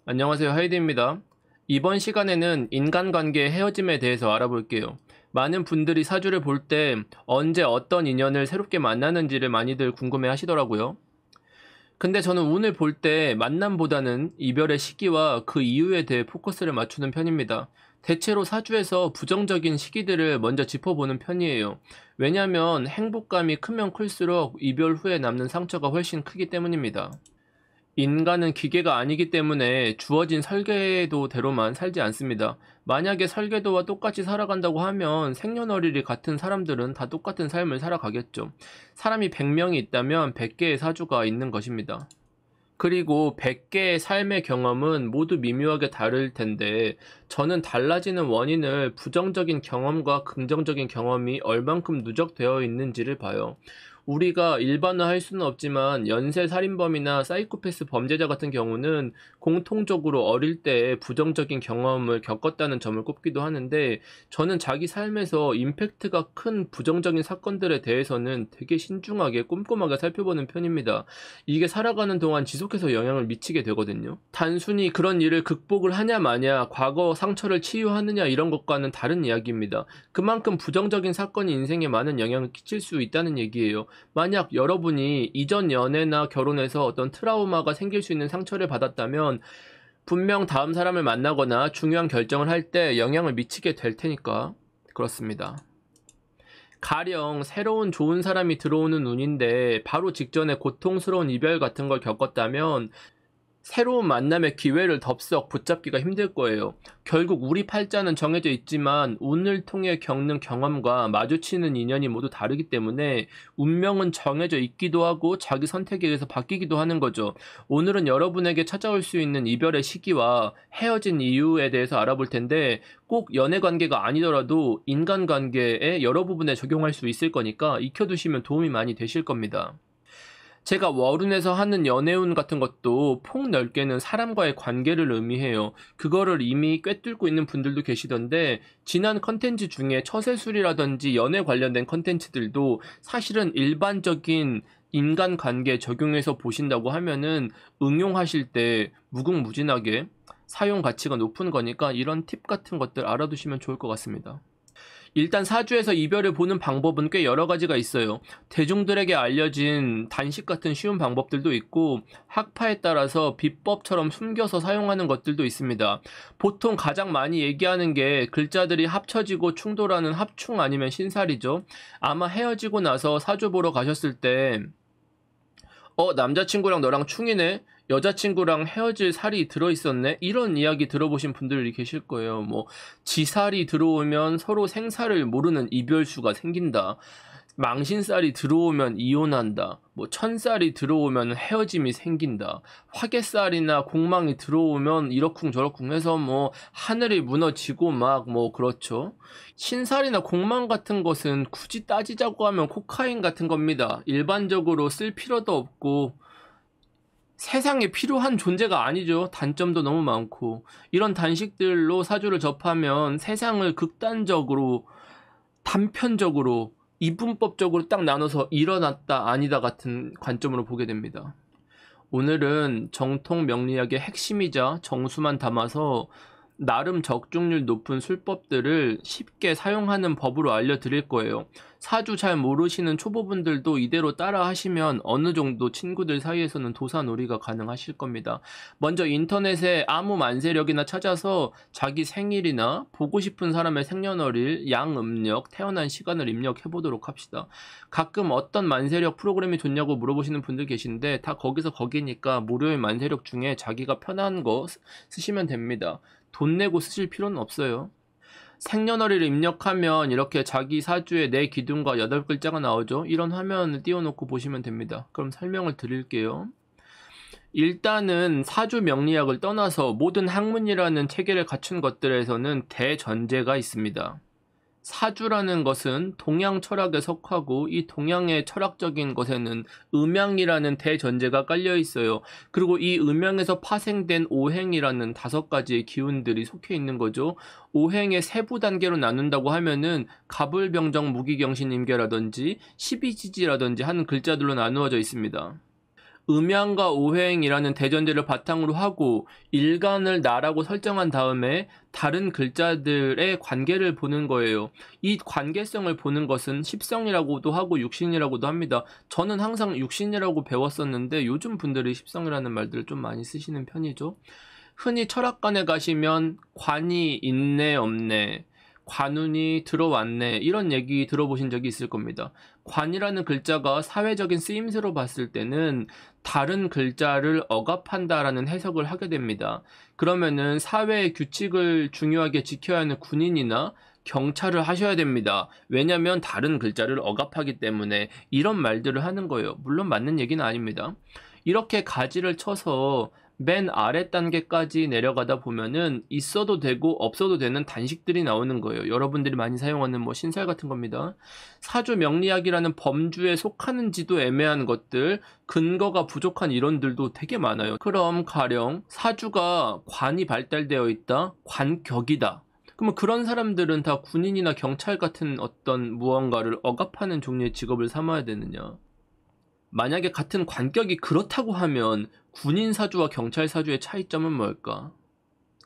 안녕하세요. 하이드입니다. 이번 시간에는 인간관계의 헤어짐에 대해서 알아볼게요. 많은 분들이 사주를 볼 때 언제 어떤 인연을 새롭게 만나는지를 많이들 궁금해 하시더라고요. 근데 저는 운을 볼 때 만남보다는 이별의 시기와 그 이유에 대해 포커스를 맞추는 편입니다. 대체로 사주에서 부정적인 시기들을 먼저 짚어보는 편이에요. 왜냐면 행복감이 크면 클수록 이별 후에 남는 상처가 훨씬 크기 때문입니다. 인간은 기계가 아니기 때문에 주어진 설계도대로만 살지 않습니다. 만약에 설계도와 똑같이 살아간다고 하면 생년월일이 같은 사람들은 다 똑같은 삶을 살아가겠죠. 사람이 100명이 있다면 100개의 사주가 있는 것입니다. 그리고 100개의 삶의 경험은 모두 미묘하게 다를 텐데, 저는 달라지는 원인을 부정적인 경험과 긍정적인 경험이 얼만큼 누적되어 있는지를 봐요. 우리가 일반화할 수는 없지만 연쇄 살인범이나 사이코패스 범죄자 같은 경우는 공통적으로 어릴 때 부정적인 경험을 겪었다는 점을 꼽기도 하는데, 저는 자기 삶에서 임팩트가 큰 부정적인 사건들에 대해서는 되게 신중하게 꼼꼼하게 살펴보는 편입니다. 이게 살아가는 동안 지속해서 영향을 미치게 되거든요. 단순히 그런 일을 극복을 하냐 마냐, 과거 상처를 치유하느냐 이런 것과는 다른 이야기입니다. 그만큼 부정적인 사건이 인생에 많은 영향을 끼칠 수 있다는 얘기예요. 만약 여러분이 이전 연애나 결혼에서 어떤 트라우마가 생길 수 있는 상처를 받았다면 분명 다음 사람을 만나거나 중요한 결정을 할 때 영향을 미치게 될 테니까 그렇습니다. 가령 새로운 좋은 사람이 들어오는 운인데 바로 직전에 고통스러운 이별 같은 걸 겪었다면 새로운 만남의 기회를 덥석 붙잡기가 힘들 거예요. 결국 우리 팔자는 정해져 있지만 운을 통해 겪는 경험과 마주치는 인연이 모두 다르기 때문에 운명은 정해져 있기도 하고 자기 선택에 의해서 바뀌기도 하는 거죠. 오늘은 여러분에게 찾아올 수 있는 이별의 시기와 헤어진 이유에 대해서 알아볼 텐데, 꼭 연애 관계가 아니더라도 인간 관계의 여러 부분에 적용할 수 있을 거니까 익혀두시면 도움이 많이 되실 겁니다. 제가 월운에서 하는 연애운 같은 것도 폭넓게는 사람과의 관계를 의미해요. 그거를 이미 꿰뚫고 있는 분들도 계시던데, 지난 컨텐츠 중에 처세술이라든지 연애 관련된 컨텐츠들도 사실은 일반적인 인간관계에 적용해서 보신다고 하면은 응용하실 때 무궁무진하게 사용 가치가 높은 거니까 이런 팁 같은 것들 알아두시면 좋을 것 같습니다. 일단 사주에서 이별을 보는 방법은 꽤 여러 가지가 있어요. 대중들에게 알려진 단식 같은 쉬운 방법들도 있고, 학파에 따라서 비법처럼 숨겨서 사용하는 것들도 있습니다. 보통 가장 많이 얘기하는 게 글자들이 합쳐지고 충돌하는 합충 아니면 신살이죠. 아마 헤어지고 나서 사주 보러 가셨을 때 남자친구랑 너랑 충이네? 여자친구랑 헤어질 살이 들어있었네? 이런 이야기 들어보신 분들이 계실 거예요. 지살이 들어오면 서로 생사를 모르는 이별수가 생긴다. 망신살이 들어오면 이혼한다. 천살이 들어오면 헤어짐이 생긴다. 화개살이나 공망이 들어오면 이러쿵저러쿵 해서 하늘이 무너지고 그렇죠. 신살이나 공망 같은 것은 굳이 따지자고 하면 코카인 같은 겁니다. 일반적으로 쓸 필요도 없고 세상에 필요한 존재가 아니죠. 단점도 너무 많고. 이런 단식들로 사주를 접하면 세상을 극단적으로, 단편적으로, 이분법적으로 딱 나눠서 일어났다 아니다 같은 관점으로 보게 됩니다. 오늘은 정통 명리학의 핵심이자 정수만 담아서 나름 적중률 높은 술법들을 쉽게 사용하는 법으로 알려드릴 거예요. 사주 잘 모르시는 초보분들도 이대로 따라 하시면 어느 정도 친구들 사이에서는 도사놀이가 가능하실 겁니다. 먼저 인터넷에 아무 만세력이나 찾아서 자기 생일이나 보고 싶은 사람의 생년월일, 양음력, 태어난 시간을 입력해 보도록 합시다. 가끔 어떤 만세력 프로그램이 좋냐고 물어보시는 분들 계신데 다 거기서 거기니까 무료의 만세력 중에 자기가 편한 거 쓰시면 됩니다. 돈 내고 쓰실 필요는 없어요. 생년월일을 입력하면 이렇게 자기 사주에 내 기둥과 8글자가 나오죠. 이런 화면을 띄워놓고 보시면 됩니다. 그럼 설명을 드릴게요. 일단은 사주 명리학을 떠나서 모든 학문이라는 체계를 갖춘 것들에서는 대전제가 있습니다. 사주라는 것은 동양 철학에 속하고 이 동양의 철학적인 것에는 음양이라는 대전제가 깔려 있어요. 그리고 이 음양에서 파생된 오행이라는 5가지의 기운들이 속해 있는 거죠. 오행의 세부 단계로 나눈다고 하면은 갑을병정 무기경신임계라든지 십이지지라든지 하는 글자들로 나누어져 있습니다. 음양과 오행이라는 대전제를 바탕으로 하고 일간을 나라고 설정한 다음에 다른 글자들의 관계를 보는 거예요. 이 관계성을 보는 것은 십성이라고도 하고 육신이라고도 합니다. 저는 항상 육신이라고 배웠었는데 요즘 분들이 십성이라는 말들을 좀 많이 쓰시는 편이죠. 흔히 철학관에 가시면 관이 있네 없네, 관운이 들어왔네, 이런 얘기 들어보신 적이 있을 겁니다. 관이라는 글자가 사회적인 쓰임새로 봤을 때는 다른 글자를 억압한다라는 해석을 하게 됩니다. 그러면은 사회의 규칙을 중요하게 지켜야 하는 군인이나 경찰을 하셔야 됩니다. 왜냐면 다른 글자를 억압하기 때문에, 이런 말들을 하는 거예요. 물론 맞는 얘기는 아닙니다. 이렇게 가지를 쳐서 맨 아래 단계까지 내려가다 보면은 있어도 되고 없어도 되는 단식들이 나오는 거예요. 여러분들이 많이 사용하는 뭐 신살 같은 겁니다. 사주 명리학이라는 범주에 속하는지도 애매한 것들, 근거가 부족한 이론들도 되게 많아요. 그럼 가령 사주가 관이 발달되어 있다, 관격이다. 그러면 그런 사람들은 다 군인이나 경찰 같은 어떤 무언가를 억압하는 종류의 직업을 삼아야 되느냐? 만약에 같은 관격이 그렇다고 하면 군인 사주와 경찰 사주의 차이점은 뭘까?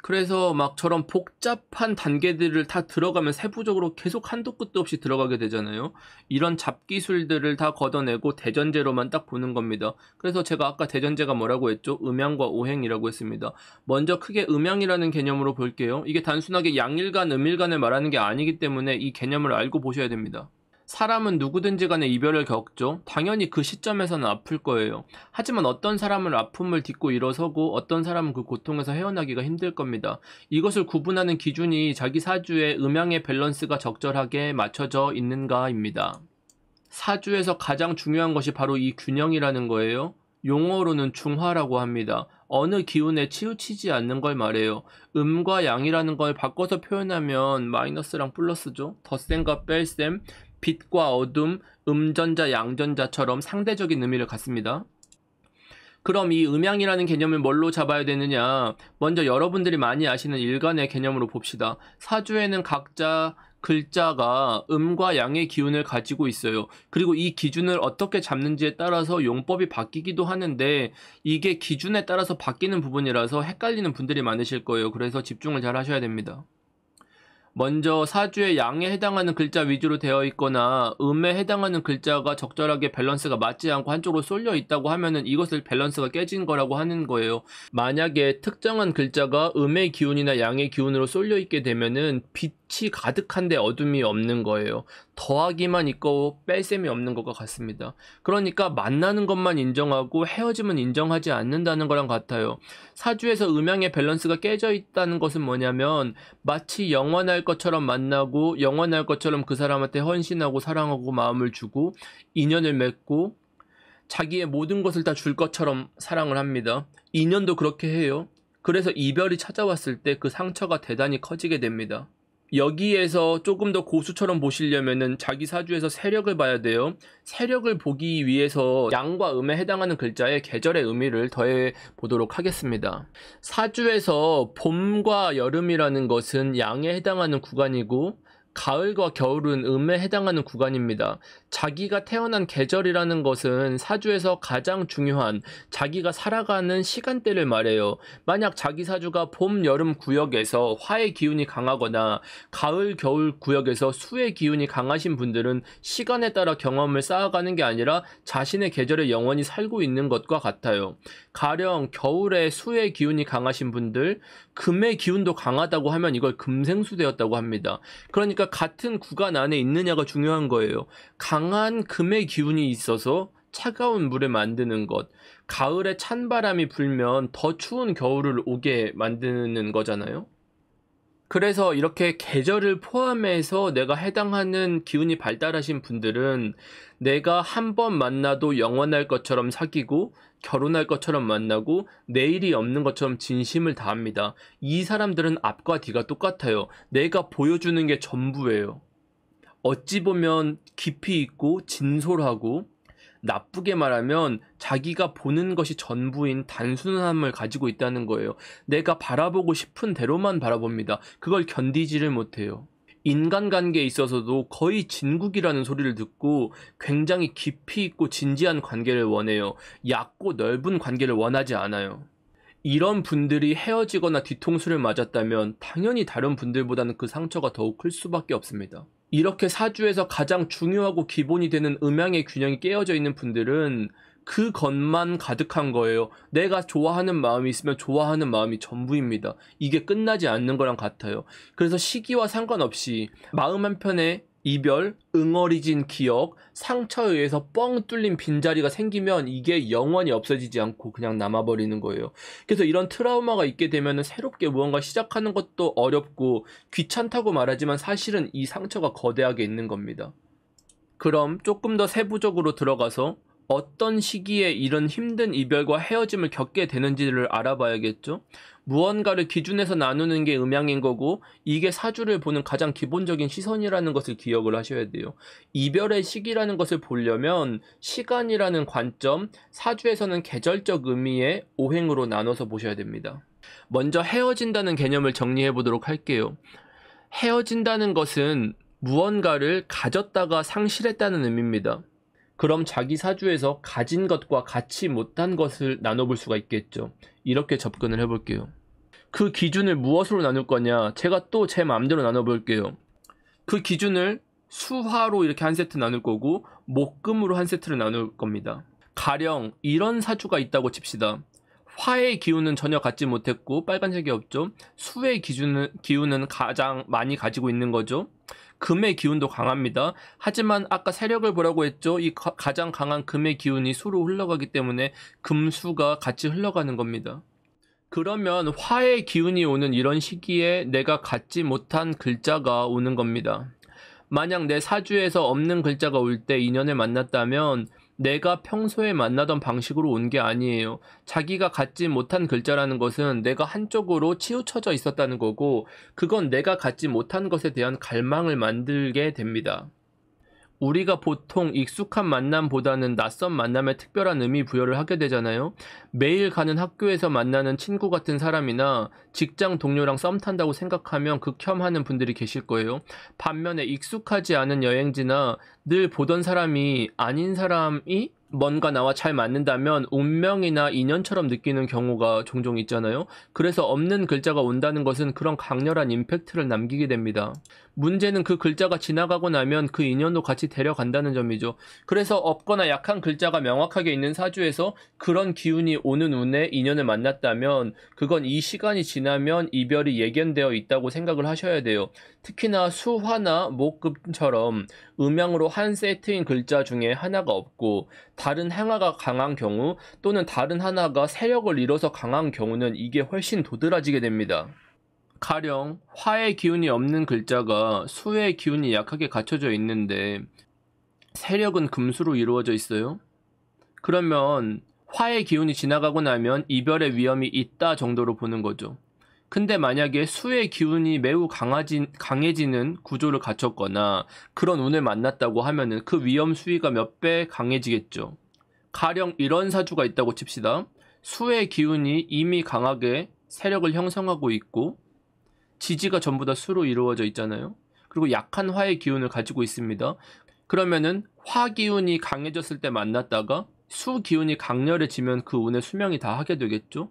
그래서 막 저런 복잡한 단계들을 다 들어가면 세부적으로 계속 한도 끝도 없이 들어가게 되잖아요. 이런 잡기술들을 다 걷어내고 대전제로만 딱 보는 겁니다. 그래서 제가 아까 대전제가 뭐라고 했죠? 음양과 오행이라고 했습니다. 먼저 크게 음양이라는 개념으로 볼게요. 이게 단순하게 양일간, 음일간을 말하는 게 아니기 때문에 이 개념을 알고 보셔야 됩니다. 사람은 누구든지 간에 이별을 겪죠. 당연히 그 시점에서는 아플 거예요. 하지만 어떤 사람은 아픔을 딛고 일어서고 어떤 사람은 그 고통에서 헤어나기가 힘들 겁니다. 이것을 구분하는 기준이 자기 사주의 음양의 밸런스가 적절하게 맞춰져 있는가입니다. 사주에서 가장 중요한 것이 바로 이 균형이라는 거예요. 용어로는 중화라고 합니다. 어느 기운에 치우치지 않는 걸 말해요. 음과 양이라는 걸 바꿔서 표현하면 마이너스랑 플러스죠. 덧셈과 뺄셈, 빛과 어둠, 음전자, 양전자처럼 상대적인 의미를 갖습니다. 그럼 이 음양이라는 개념을 뭘로 잡아야 되느냐? 먼저 여러분들이 많이 아시는 일간의 개념으로 봅시다. 사주에는 각자 글자가 음과 양의 기운을 가지고 있어요. 그리고 이 기준을 어떻게 잡는지에 따라서 용법이 바뀌기도 하는데, 이게 기준에 따라서 바뀌는 부분이라서 헷갈리는 분들이 많으실 거예요. 그래서 집중을 잘 하셔야 됩니다. 먼저 사주의 양에 해당하는 글자 위주로 되어 있거나 음에 해당하는 글자가 적절하게 밸런스가 맞지 않고 한쪽으로 쏠려 있다고 하면은 이것을 밸런스가 깨진 거라고 하는 거예요. 만약에 특정한 글자가 음의 기운이나 양의 기운으로 쏠려 있게 되면은 빛이 가득한데 어둠이 없는 거예요. 더하기만 있고 뺄셈이 없는 것과 같습니다. 그러니까 만나는 것만 인정하고 헤어짐은 인정하지 않는다는 거랑 같아요. 사주에서 음양의 밸런스가 깨져 있다는 것은 뭐냐면, 마치 영원할 것처럼 만나고 영원할 것처럼 그 사람한테 헌신하고 사랑하고 마음을 주고 인연을 맺고 자기의 모든 것을 다 줄 것처럼 사랑을 합니다. 인연도 그렇게 해요. 그래서 이별이 찾아왔을 때 그 상처가 대단히 커지게 됩니다. 여기에서 조금 더 고수처럼 보시려면은 자기 사주에서 세력을 봐야 돼요. 세력을 보기 위해서 양과 음에 해당하는 글자에 계절의 의미를 더해 보도록 하겠습니다. 사주에서 봄과 여름이라는 것은 양에 해당하는 구간이고, 가을과 겨울은 음에 해당하는 구간입니다. 자기가 태어난 계절이라는 것은 사주에서 가장 중요한 자기가 살아가는 시간대를 말해요. 만약 자기 사주가 봄, 여름 구역에서 화의 기운이 강하거나 가을, 겨울 구역에서 수의 기운이 강하신 분들은 시간에 따라 경험을 쌓아가는 게 아니라 자신의 계절에 영원히 살고 있는 것과 같아요. 가령 겨울에 수의 기운이 강하신 분들, 금의 기운도 강하다고 하면 이걸 금생수되었다고 합니다. 그러니까 같은 구간 안에 있느냐가 중요한 거예요. 강한 금의 기운이 있어서 차가운 물을 만드는 것, 가을에 찬바람이 불면 더 추운 겨울을 오게 만드는 거잖아요. 그래서 이렇게 계절을 포함해서 내가 해당하는 기운이 발달하신 분들은 내가 한 번 만나도 영원할 것처럼 사귀고 결혼할 것처럼 만나고 내일이 없는 것처럼 진심을 다합니다. 이 사람들은 앞과 뒤가 똑같아요. 내가 보여주는 게 전부예요. 어찌 보면 깊이 있고 진솔하고, 나쁘게 말하면 자기가 보는 것이 전부인 단순함을 가지고 있다는 거예요. 내가 바라보고 싶은 대로만 바라봅니다. 그걸 견디지를 못해요. 인간관계에 있어서도 거의 진국이라는 소리를 듣고 굉장히 깊이 있고 진지한 관계를 원해요. 얕고 넓은 관계를 원하지 않아요. 이런 분들이 헤어지거나 뒤통수를 맞았다면 당연히 다른 분들보다는 그 상처가 더욱 클 수밖에 없습니다. 이렇게 사주에서 가장 중요하고 기본이 되는 음양의 균형이 깨어져 있는 분들은 그것만 가득한 거예요. 내가 좋아하는 마음이 있으면 좋아하는 마음이 전부입니다. 이게 끝나지 않는 거랑 같아요. 그래서 시기와 상관없이 마음 한편에 이별, 응어리진 기억, 상처에 의해서 뻥 뚫린 빈자리가 생기면 이게 영원히 없어지지 않고 그냥 남아버리는 거예요. 그래서 이런 트라우마가 있게 되면 새롭게 무언가 시작하는 것도 어렵고 귀찮다고 말하지만 사실은 이 상처가 거대하게 있는 겁니다. 그럼 조금 더 세부적으로 들어가서 어떤 시기에 이런 힘든 이별과 헤어짐을 겪게 되는지를 알아봐야겠죠? 무언가를 기준해서 나누는 게 음양인 거고 이게 사주를 보는 가장 기본적인 시선이라는 것을 기억을 하셔야 돼요. 이별의 시기라는 것을 보려면 시간이라는 관점, 사주에서는 계절적 의미의 오행으로 나눠서 보셔야 됩니다. 먼저 헤어진다는 개념을 정리해 보도록 할게요. 헤어진다는 것은 무언가를 가졌다가 상실했다는 의미입니다. 그럼 자기 사주에서 가진 것과 갖지 못한 것을 나눠볼 수가 있겠죠. 이렇게 접근을 해볼게요. 그 기준을 무엇으로 나눌 거냐? 제가 또 제 마음대로 나눠볼게요. 그 기준을 수화로 이렇게 한 세트 나눌 거고 목금으로 한 세트를 나눌 겁니다. 가령 이런 사주가 있다고 칩시다. 화의 기운은 전혀 갖지 못했고 빨간색이 없죠. 수의 기운은 가장 많이 가지고 있는 거죠. 금의 기운도 강합니다. 하지만 아까 세력을 보라고 했죠. 이 가장 강한 금의 기운이 수로 흘러가기 때문에 금수가 같이 흘러가는 겁니다. 그러면 화의 기운이 오는 이런 시기에 내가 갖지 못한 글자가 오는 겁니다. 만약 내 사주에서 없는 글자가 올 때 인연을 만났다면 내가 평소에 만나던 방식으로 온 게 아니에요. 자기가 갖지 못한 글자라는 것은 내가 한쪽으로 치우쳐져 있었다는 거고 그건 내가 갖지 못한 것에 대한 갈망을 만들게 됩니다. 우리가 보통 익숙한 만남보다는 낯선 만남에 특별한 의미 부여를 하게 되잖아요. 매일 가는 학교에서 만나는 친구 같은 사람이나 직장 동료랑 썸 탄다고 생각하면 극혐하는 분들이 계실 거예요. 반면에 익숙하지 않은 여행지나 늘 보던 사람이 아닌 사람이 뭔가 나와 잘 맞는다면 운명이나 인연처럼 느끼는 경우가 종종 있잖아요. 그래서 없는 글자가 온다는 것은 그런 강렬한 임팩트를 남기게 됩니다. 문제는 그 글자가 지나가고 나면 그 인연도 같이 데려간다는 점이죠. 그래서 없거나 약한 글자가 명확하게 있는 사주에서 그런 기운이 오는 운에 인연을 만났다면 그건 이 시간이 지나면 이별이 예견되어 있다고 생각을 하셔야 돼요. 특히나 수화나 목금처럼 음양으로 한 세트인 글자 중에 하나가 없고 다른 하나가 강한 경우 또는 다른 하나가 세력을 잃어서 강한 경우는 이게 훨씬 도드라지게 됩니다. 가령 화의 기운이 없는 글자가 수의 기운이 약하게 갖춰져 있는데 세력은 금수로 이루어져 있어요. 그러면 화의 기운이 지나가고 나면 이별의 위험이 있다 정도로 보는 거죠. 근데 만약에 수의 기운이 매우 강해지는 구조를 갖췄거나 그런 운을 만났다고 하면은 그 위험 수위가 몇 배 강해지겠죠. 가령 이런 사주가 있다고 칩시다. 수의 기운이 이미 강하게 세력을 형성하고 있고 지지가 전부 다 수로 이루어져 있잖아요. 그리고 약한 화의 기운을 가지고 있습니다. 그러면은 화 기운이 강해졌을 때 만났다가 수 기운이 강렬해지면 그 운의 수명이 다 하게 되겠죠.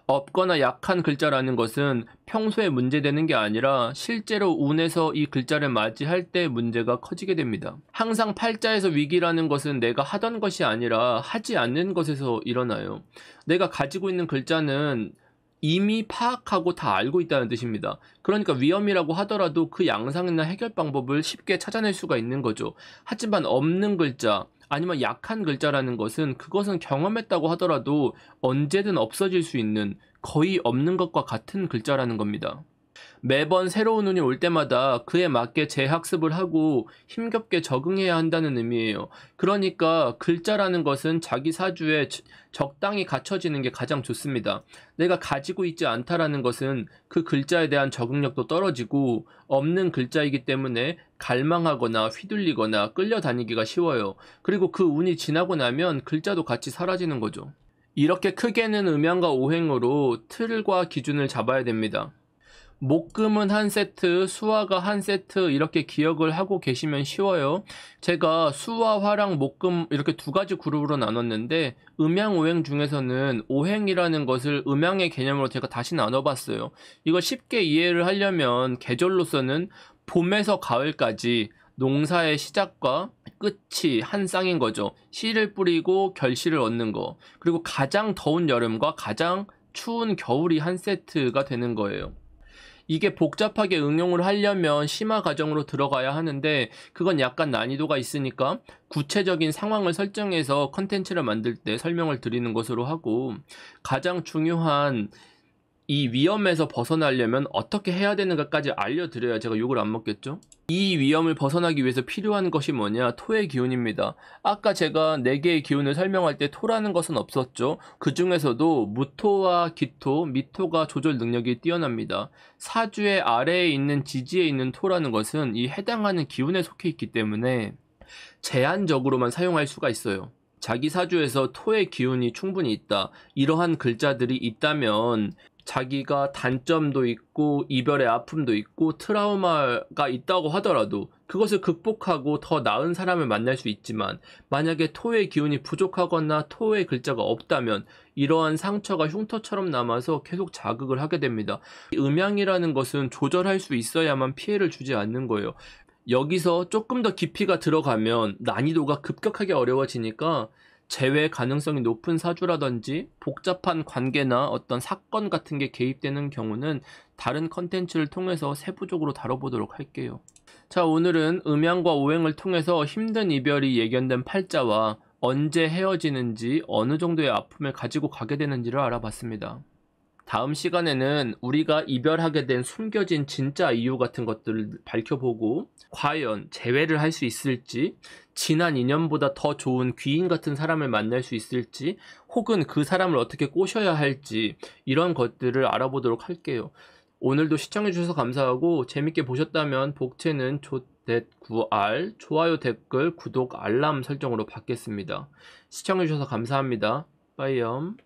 없거나 약한 글자라는 것은 평소에 문제되는 게 아니라 실제로 운에서 이 글자를 맞이할 때 문제가 커지게 됩니다. 항상 팔자에서 위기라는 것은 내가 하던 것이 아니라 하지 않는 것에서 일어나요. 내가 가지고 있는 글자는 이미 파악하고 다 알고 있다는 뜻입니다. 그러니까 위험이라고 하더라도 그 양상이나 해결 방법을 쉽게 찾아낼 수가 있는 거죠. 하지만 없는 글자 아니면 약한 글자라는 것은 그것은 경험했다고 하더라도 언제든 없어질 수 있는 거의 없는 것과 같은 글자라는 겁니다. 매번 새로운 운이 올 때마다 그에 맞게 재학습을 하고 힘겹게 적응해야 한다는 의미예요. 그러니까 글자라는 것은 자기 사주에 적당히 갖춰지는 게 가장 좋습니다. 내가 가지고 있지 않다라는 것은 그 글자에 대한 적응력도 떨어지고 없는 글자이기 때문에 갈망하거나 휘둘리거나 끌려다니기가 쉬워요. 그리고 그 운이 지나고 나면 글자도 같이 사라지는 거죠. 이렇게 크게는 음양과 오행으로 틀과 기준을 잡아야 됩니다. 목금은 한 세트, 수화가 한 세트 이렇게 기억을 하고 계시면 쉬워요. 제가 수화, 화랑, 목금 이렇게 두 가지 그룹으로 나눴는데 음양, 오행 중에서는 오행이라는 것을 음양의 개념으로 제가 다시 나눠봤어요. 이걸 쉽게 이해를 하려면 계절로서는 봄에서 가을까지 농사의 시작과 끝이 한 쌍인 거죠. 씨를 뿌리고 결실을 얻는 거. 그리고 가장 더운 여름과 가장 추운 겨울이 한 세트가 되는 거예요. 이게 복잡하게 응용을 하려면 심화 과정으로 들어가야 하는데 그건 약간 난이도가 있으니까 구체적인 상황을 설정해서 컨텐츠를 만들 때 설명을 드리는 것으로 하고, 가장 중요한 이 위험에서 벗어나려면 어떻게 해야 되는가까지 알려드려야 제가 욕을 안 먹겠죠? 이 위험을 벗어나기 위해서 필요한 것이 뭐냐? 토의 기운입니다. 아까 제가 4개의 기운을 설명할 때 토라는 것은 없었죠. 그 중에서도 무토와 기토, 미토가 조절 능력이 뛰어납니다. 사주의 아래에 있는 지지에 있는 토라는 것은 이 해당하는 기운에 속해 있기 때문에 제한적으로만 사용할 수가 있어요. 자기 사주에서 토의 기운이 충분히 있다, 이러한 글자들이 있다면 자기가 단점도 있고 이별의 아픔도 있고 트라우마가 있다고 하더라도 그것을 극복하고 더 나은 사람을 만날 수 있지만, 만약에 토의 기운이 부족하거나 토의 글자가 없다면 이러한 상처가 흉터처럼 남아서 계속 자극을 하게 됩니다. 음양이라는 것은 조절할 수 있어야만 피해를 주지 않는 거예요. 여기서 조금 더 깊이가 들어가면 난이도가 급격하게 어려워지니까 재회 가능성이 높은 사주라든지 복잡한 관계나 어떤 사건 같은 게 개입되는 경우는 다른 컨텐츠를 통해서 세부적으로 다뤄보도록 할게요. 자, 오늘은 음양과 오행을 통해서 힘든 이별이 예견된 팔자와 언제 헤어지는지, 어느 정도의 아픔을 가지고 가게 되는지를 알아봤습니다. 다음 시간에는 우리가 이별하게 된 숨겨진 진짜 이유 같은 것들을 밝혀보고, 과연 재회를 할 수 있을지, 지난 인연보다 더 좋은 귀인 같은 사람을 만날 수 있을지, 혹은 그 사람을 어떻게 꼬셔야 할지, 이런 것들을 알아보도록 할게요. 오늘도 시청해주셔서 감사하고, 재밌게 보셨다면 복채는 조9R, 좋아요, 댓글, 구독, 알람 설정으로 받겠습니다. 시청해주셔서 감사합니다. 빠이염.